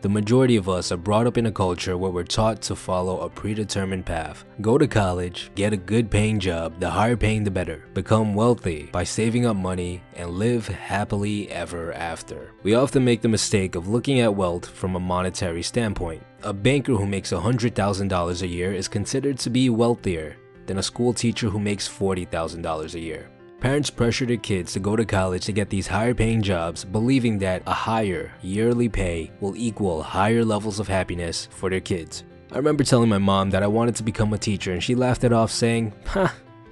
The majority of us are brought up in a culture where we're taught to follow a predetermined path. Go to college, get a good paying job, the higher paying the better. Become wealthy by saving up money and live happily ever after. We often make the mistake of looking at wealth from a monetary standpoint. A banker who makes $100,000 a year is considered to be wealthier than a school teacher who makes $40,000 a year. Parents pressure their kids to go to college to get these higher paying jobs, believing that a higher yearly pay will equal higher levels of happiness for their kids. I remember telling my mom that I wanted to become a teacher and she laughed it off saying,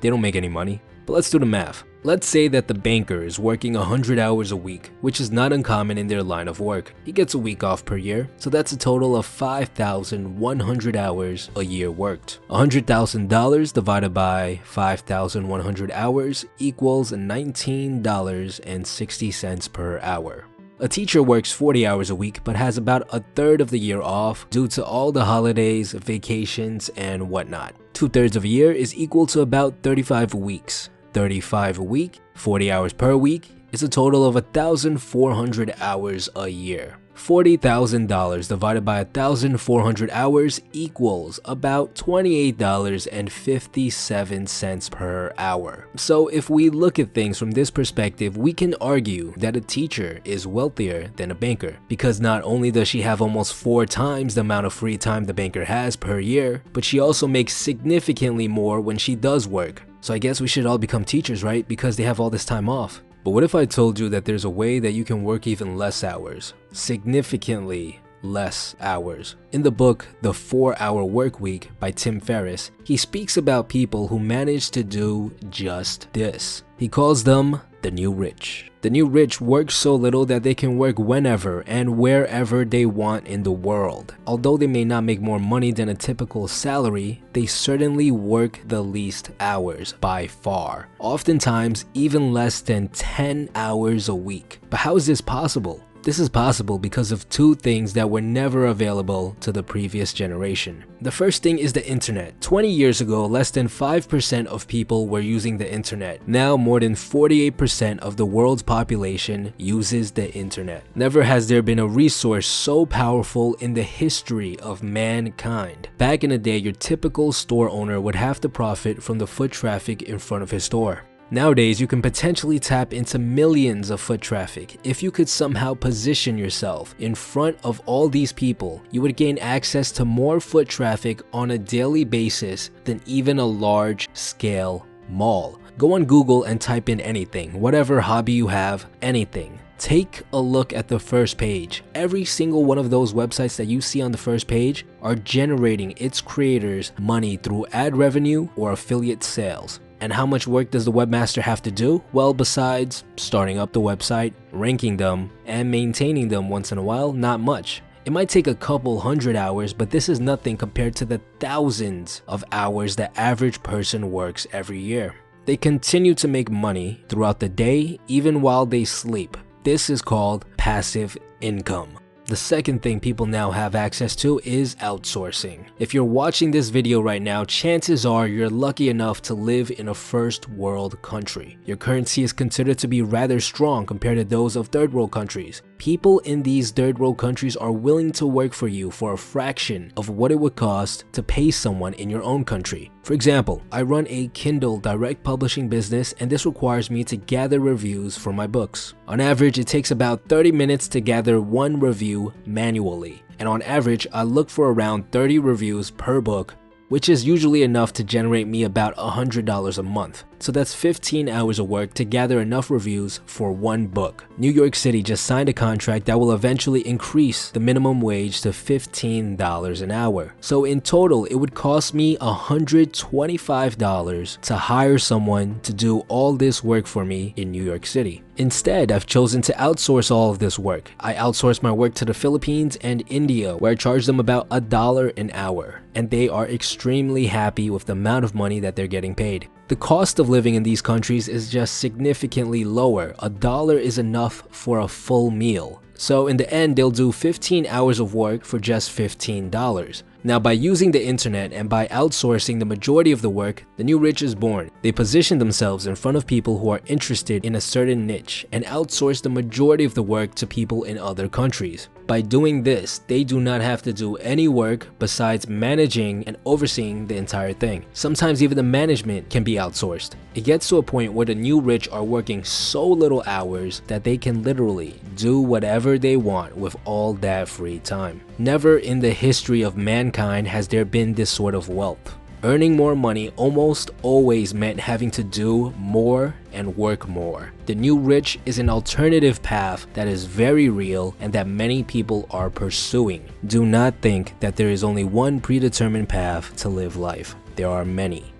they don't make any money. But let's do the math. Let's say that the banker is working 100 hours a week, which is not uncommon in their line of work. He gets a week off per year, so that's a total of 5,100 hours a year worked. $100,000 divided by 5,100 hours equals $19.60 per hour. A teacher works 40 hours a week but has about a third of the year off due to all the holidays, vacations, and whatnot. 2/3 of a year is equal to about 35 weeks. 35 a week, 40 hours per week, is a total of 1,400 hours a year. $40,000 divided by 1,400 hours equals about $28.57 per hour. So if we look at things from this perspective, we can argue that a teacher is wealthier than a banker, because not only does she have almost 4 times the amount of free time the banker has per year, but she also makes significantly more when she does work. So I guess we should all become teachers, right? Because they have all this time off. But what if I told you that there's a way that you can work even less hours? Significantly less hours. In the book, The 4-Hour Workweek by Tim Ferris, he speaks about people who manage to do just this. He calls them the new rich. The new rich work so little that they can work whenever and wherever they want in the world. Although they may not make more money than a typical salary, they certainly work the least hours by far. Oftentimes, even less than 10 hours a week. But how is this possible? This is possible because of 2 things that were never available to the previous generation. The first thing is the internet. 20 years ago, less than 5% of people were using the internet. Now, more than 48% of the world's population uses the internet. Never has there been a resource so powerful in the history of mankind. Back in the day, your typical store owner would have to profit from the foot traffic in front of his store. Nowadays, you can potentially tap into millions of foot traffic. If you could somehow position yourself in front of all these people, you would gain access to more foot traffic on a daily basis than even a large-scale mall. Go on Google and type in anything, whatever hobby you have, anything. Take a look at the first page. Every single one of those websites that you see on the first page are generating its creators money through ad revenue or affiliate sales. And how much work does the webmaster have to do? Well, besides starting up the website, ranking them, and maintaining them once in a while, not much. It might take a couple hundred hours, but this is nothing compared to the thousands of hours the average person works every year. They continue to make money throughout the day, even while they sleep. This is called passive income. The second thing people now have access to is outsourcing. If you're watching this video right now, chances are you're lucky enough to live in a first world country. Your currency is considered to be rather strong compared to those of third world countries. People in these third world countries are willing to work for you for a fraction of what it would cost to pay someone in your own country. For example, I run a Kindle direct publishing business, and this requires me to gather reviews for my books. On average, it takes about 30 minutes to gather 1 review manually. And on average, I look for around 30 reviews per book, which is usually enough to generate me about $100 a month. So that's 15 hours of work to gather enough reviews for 1 book. New York City just signed a contract that will eventually increase the minimum wage to $15 an hour. So in total, it would cost me $125 to hire someone to do all this work for me in New York City. Instead, I've chosen to outsource all of this work. I outsource my work to the Philippines and India, where I charge them about $1 an hour, and they are extremely happy with the amount of money that they're getting paid. The cost of living in these countries is just significantly lower. $1 is enough for a full meal. So in the end, they'll do 15 hours of work for just $15. Now, by using the internet and by outsourcing the majority of the work, the new rich is born. They position themselves in front of people who are interested in a certain niche and outsource the majority of the work to people in other countries. By doing this, they do not have to do any work besides managing and overseeing the entire thing. Sometimes even the management can be outsourced. It gets to a point where the new rich are working so little hours that they can literally do whatever they want with all that free time. Never in the history of mankind has there been this sort of wealth. Earning more money almost always meant having to do more and work more. The new rich is an alternative path that is very real and that many people are pursuing. Do not think that there is only one predetermined path to live life. There are many.